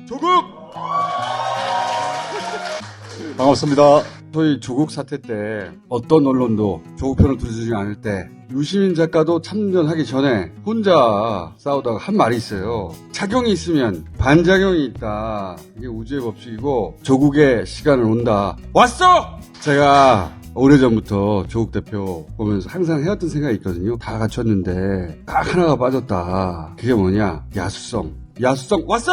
조국! 반갑습니다. 저희 조국 사태 때 어떤 언론도 조국 편을 들어주지 않을 때 유시민 작가도 참전하기 전에 혼자 싸우다가 한 말이 있어요. 작용이 있으면 반작용이 있다. 이게 우주의 법칙이고 조국의 시간은 온다. 왔어! 제가 오래전부터 조국 대표 보면서 항상 해왔던 생각이 있거든요. 다 갖췄는데 딱 하나가 빠졌다. 그게 뭐냐? 야수성. 야수성 왔어!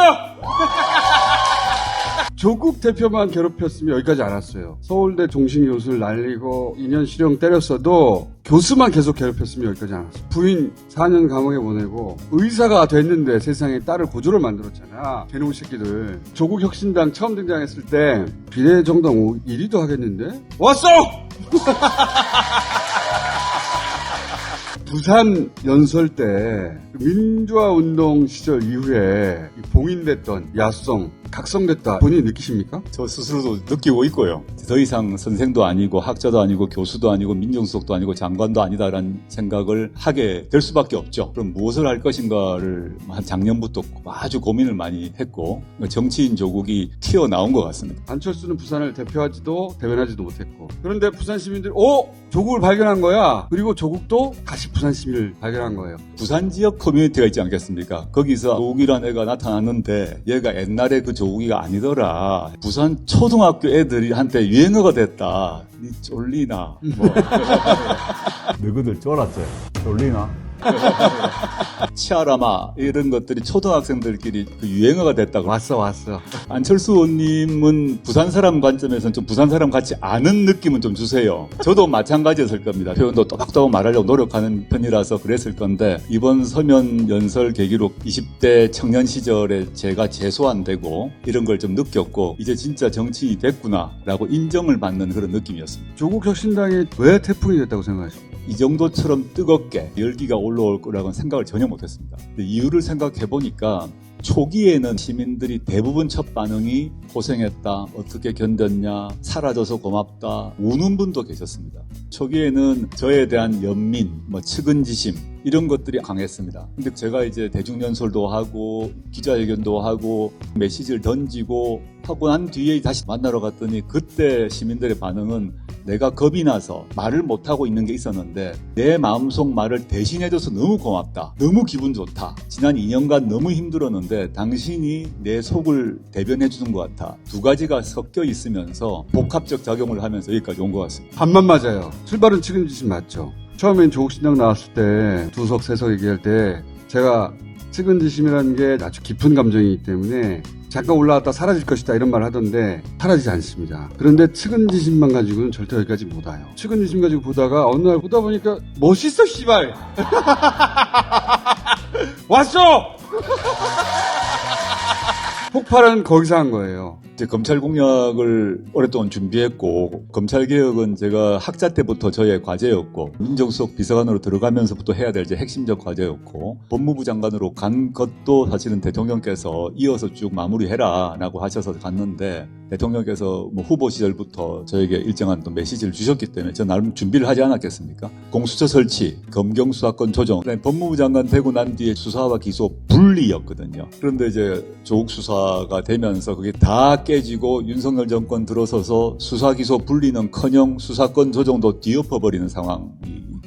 조국 대표만 괴롭혔으면 여기까지 안 왔어요. 서울대 종신 교수를 날리고 2년 실형 때렸어도 교수만 계속 괴롭혔으면 여기까지 안 왔어요. 부인 4년 감옥에 보내고 의사가 됐는데 세상에 딸을 고조를 만들었잖아. 개놈 새끼들. 조국 혁신당 처음 등장했을 때 비례정당 1위도 하겠는데? 왔어! 부산 연설 때 민주화 운동 시절 이후에 봉인됐던 야수성, 각성됐다 본인이 느끼십니까? 저 스스로도 느끼고 있고요. 더 이상 선생도 아니고 학자도 아니고 교수도 아니고 민정수석도 아니고 장관도 아니다라는 생각을 하게 될 수밖에 없죠. 그럼 무엇을 할 것인가를 한 작년부터 아주 고민을 많이 했고 정치인 조국이 튀어나온 것 같습니다. 안철수는 부산을 대표하지도 대변하지도 못했고 그런데 부산 시민들이 조국을 발견한 거야. 그리고 조국도 다시 부산 시민을 발견한 거예요. 부산 지역 커뮤니티가 있지 않겠습니까? 거기서 조국이라는 애가 나타났는데 얘가 옛날에 그 조국이가 아니더라. 부산 초등학교 애들한테 유행어가 됐다. 니 쫄리나? 뭐. 너희들 쫄았지? 쫄리나? 치아라마 이런 것들이 초등학생들끼리 그 유행어가 됐다고. 왔어. 안철수 의원님은 부산 사람 관점에서는 좀 부산 사람 같지 않은 느낌은 좀 주세요. 저도 마찬가지였을 겁니다. 표현도 또박또박 말하려고 노력하는 편이라서 그랬을 건데 이번 서면 연설 계기로 20대 청년 시절에 제가 재수 안 되고 이런 걸 좀 느꼈고 이제 진짜 정치인이 됐구나라고 인정을 받는 그런 느낌이었습니다. 조국 혁신당이 왜 태풍이 됐다고 생각하십니까? 이 정도처럼 뜨겁게 열기가 올라올 거라고는 생각을 전혀 못했습니다. 이유를 생각해 보니까 초기에는 시민들이 대부분 첫 반응이 고생했다, 어떻게 견뎠냐, 사라져서 고맙다, 우는 분도 계셨습니다. 초기에는 저에 대한 연민, 측은지심 이런 것들이 강했습니다. 근데 제가 이제 대중연설도 하고 기자회견도 하고 메시지를 던지고 하고 난 뒤에 다시 만나러 갔더니 그때 시민들의 반응은 내가 겁이 나서 말을 못하고 있는 게 있었는데 내 마음속 말을 대신해줘서 너무 고맙다. 너무 기분 좋다. 지난 2년간 너무 힘들었는데 당신이 내 속을 대변해주는 것 같아. 두 가지가 섞여 있으면서 복합적 작용을 하면서 여기까지 온 것 같습니다. 반만 맞아요. 출발은 측은지심 맞죠. 처음엔 조국신당 나왔을 때 두석 세석 얘기할 때 제가 측은지심이라는 게 아주 깊은 감정이기 때문에 잠깐 올라왔다 사라질 것이다 이런 말을 하던데 사라지지 않습니다. 그런데 측은지심만 가지고는 절대 여기까지 못 와요. 측은지심 가지고 보다가 어느 날 보다 보니까 멋있어 씨발 왔어. 폭발은 거기서 한 거예요. 이제 검찰 공약을 오랫동안 준비했고 검찰개혁은 제가 학자 때부터 저의 과제였고 민정수석 비서관으로 들어가면서부터 해야 될 이제 핵심적 과제였고 법무부 장관으로 간 것도 사실은 대통령께서 이어서 쭉 마무리해라 라고 하셔서 갔는데 대통령께서 후보 시절부터 저에게 일정한 또 메시지를 주셨기 때문에 저 나름 준비를 하지 않았겠습니까? 공수처 설치, 검경 수사권 조정, 그다음에 법무부 장관 되고 난 뒤에 수사와 기소 분리였거든요. 그런데 이제 조국 수사가 되면서 그게 다 깨지고 윤석열 정권 들어서서 수사 기소 분리는커녕 수사권 조정도 뒤엎어버리는 상황이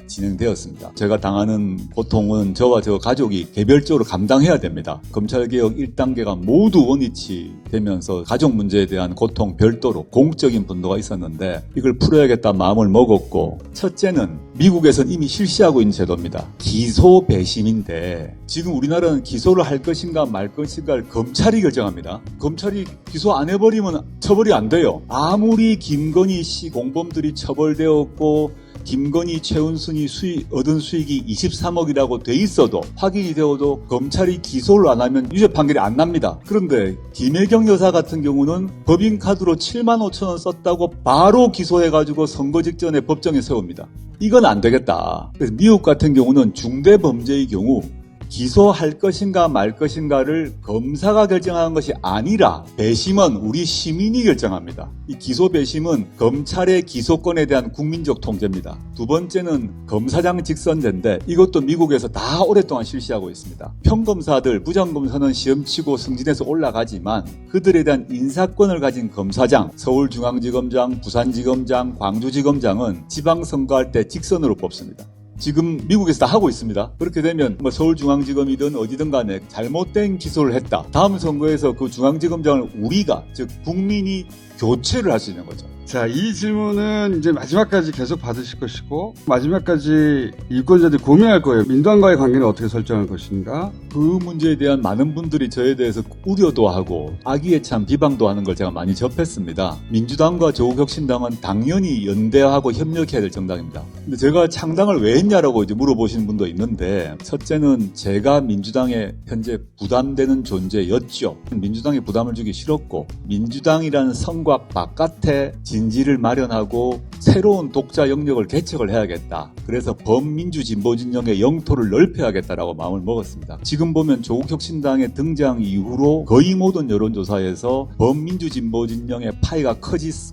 진행되었습니다. 제가 당하는 고통은 저와 저 가족이 개별적으로 감당해야 됩니다. 검찰개혁 1단계가 모두 원위치 되면서 가족 문제에 대한 고통 별도로 공적인 분노가 있었는데 이걸 풀어야겠다 마음을 먹었고 첫째는 미국에서는 이미 실시하고 있는 제도입니다. 기소 배심인데 지금 우리나라는 기소를 할 것인가 말 것인가를 검찰이 결정합니다. 검찰이 기소 안 해버리면 처벌이 안 돼요. 아무리 김건희 씨 공범들이 처벌되었고 김건희, 최은순이 얻은 수익이 23억이라고 돼 있어도 확인이 되어도 검찰이 기소를 안 하면 유죄 판결이 안 납니다. 그런데 김혜경 여사 같은 경우는 법인카드로 7만 5천 원 썼다고 바로 기소해가지고 선거 직전에 법정에 세웁니다. 이건 안 되겠다. 그래서 미국 같은 경우는 중대범죄의 경우 기소할 것인가 말 것인가를 검사가 결정하는 것이 아니라 배심은 우리 시민이 결정합니다. 이 기소 배심은 검찰의 기소권에 대한 국민적 통제입니다. 두 번째는 검사장 직선제인데 이것도 미국에서 다 오랫동안 실시하고 있습니다. 평검사들, 부장검사는 시험치고 승진해서 올라가지만 그들에 대한 인사권을 가진 검사장, 서울중앙지검장, 부산지검장, 광주지검장은 지방선거할 때 직선으로 뽑습니다. 지금 미국에서 다 하고 있습니다. 그렇게 되면 뭐 서울중앙지검이든 어디든 간에 잘못된 기소를 했다. 다음 선거에서 그 중앙지검장을 우리가, 즉 국민이 교체를 할 수 있는 거죠. 자, 이 질문은 이제 마지막까지 계속 받으실 것이고 마지막까지 유권자들이 고민할 거예요. 민주당과의 관계는 어떻게 설정할 것인가. 그 문제에 대한 많은 분들이 저에 대해서 우려도 하고 악의에 찬 비방도 하는 걸 제가 많이 접했습니다. 민주당과 조국혁신당은 당연히 연대하고 협력해야 될 정당입니다. 근데 제가 창당을 왜 했냐라고 이제 물어보시는 분도 있는데, 첫째는 제가 민주당에 현재 부담되는 존재였죠. 민주당에 부담을 주기 싫었고, 민주당이라는 성곽 바깥에 진지를 마련하고 새로운 독자 영역을 개척을 해야겠다. 그래서 범민주 진보 진영의 영토를 넓혀야겠다라고 마음을 먹었습니다. 지금 보면 조국혁신당의 등장 이후로 거의 모든 여론조사에서 범민주 진보 진영의 파이가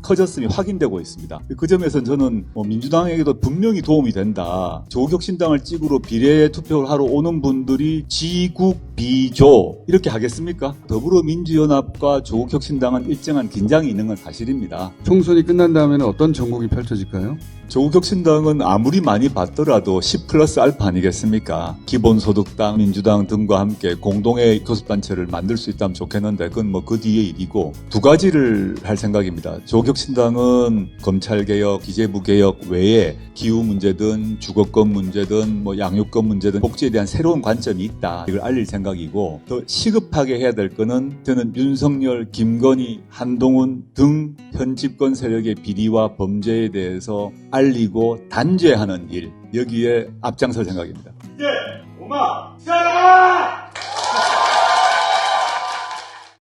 커졌음이 확인되고 있습니다. 그 점에서 저는 민주당에게도 분명히 도움이 된다. 조국혁신당을 찍으러 비례 투표를 하러 오는 분들이 지국 비조 이렇게 하겠습니까? 더불어민주연합과 조국혁신당은 일정한 긴장이 있는 건 사실입니다. 총선이 끝난 다음에는 어떤 전국이 펼쳐질까요? 조국혁신당은 아무리 많이 받더라도 10+α 아니겠습니까? 기본소득당, 민주당 등과 함께 공동의 교섭단체를 만들 수 있다면 좋겠는데 그건 뭐 그 뒤의 일이고, 두 가지를 할 생각입니다. 조국혁신당은 검찰개혁, 기재부개혁 외에 기후 문제든 주거권 문제든 뭐 양육권 문제든 복지에 대한 새로운 관점이 있다. 이걸 알릴 생각이고, 더 시급하게 해야 될 거는 저는 윤석열, 김건희, 한동훈 등 현 집권 세력의 비리와 범죄에 대해서 알리고 단죄하는 일, 여기에 앞장설 생각입니다. 이제 엄마 시작하라!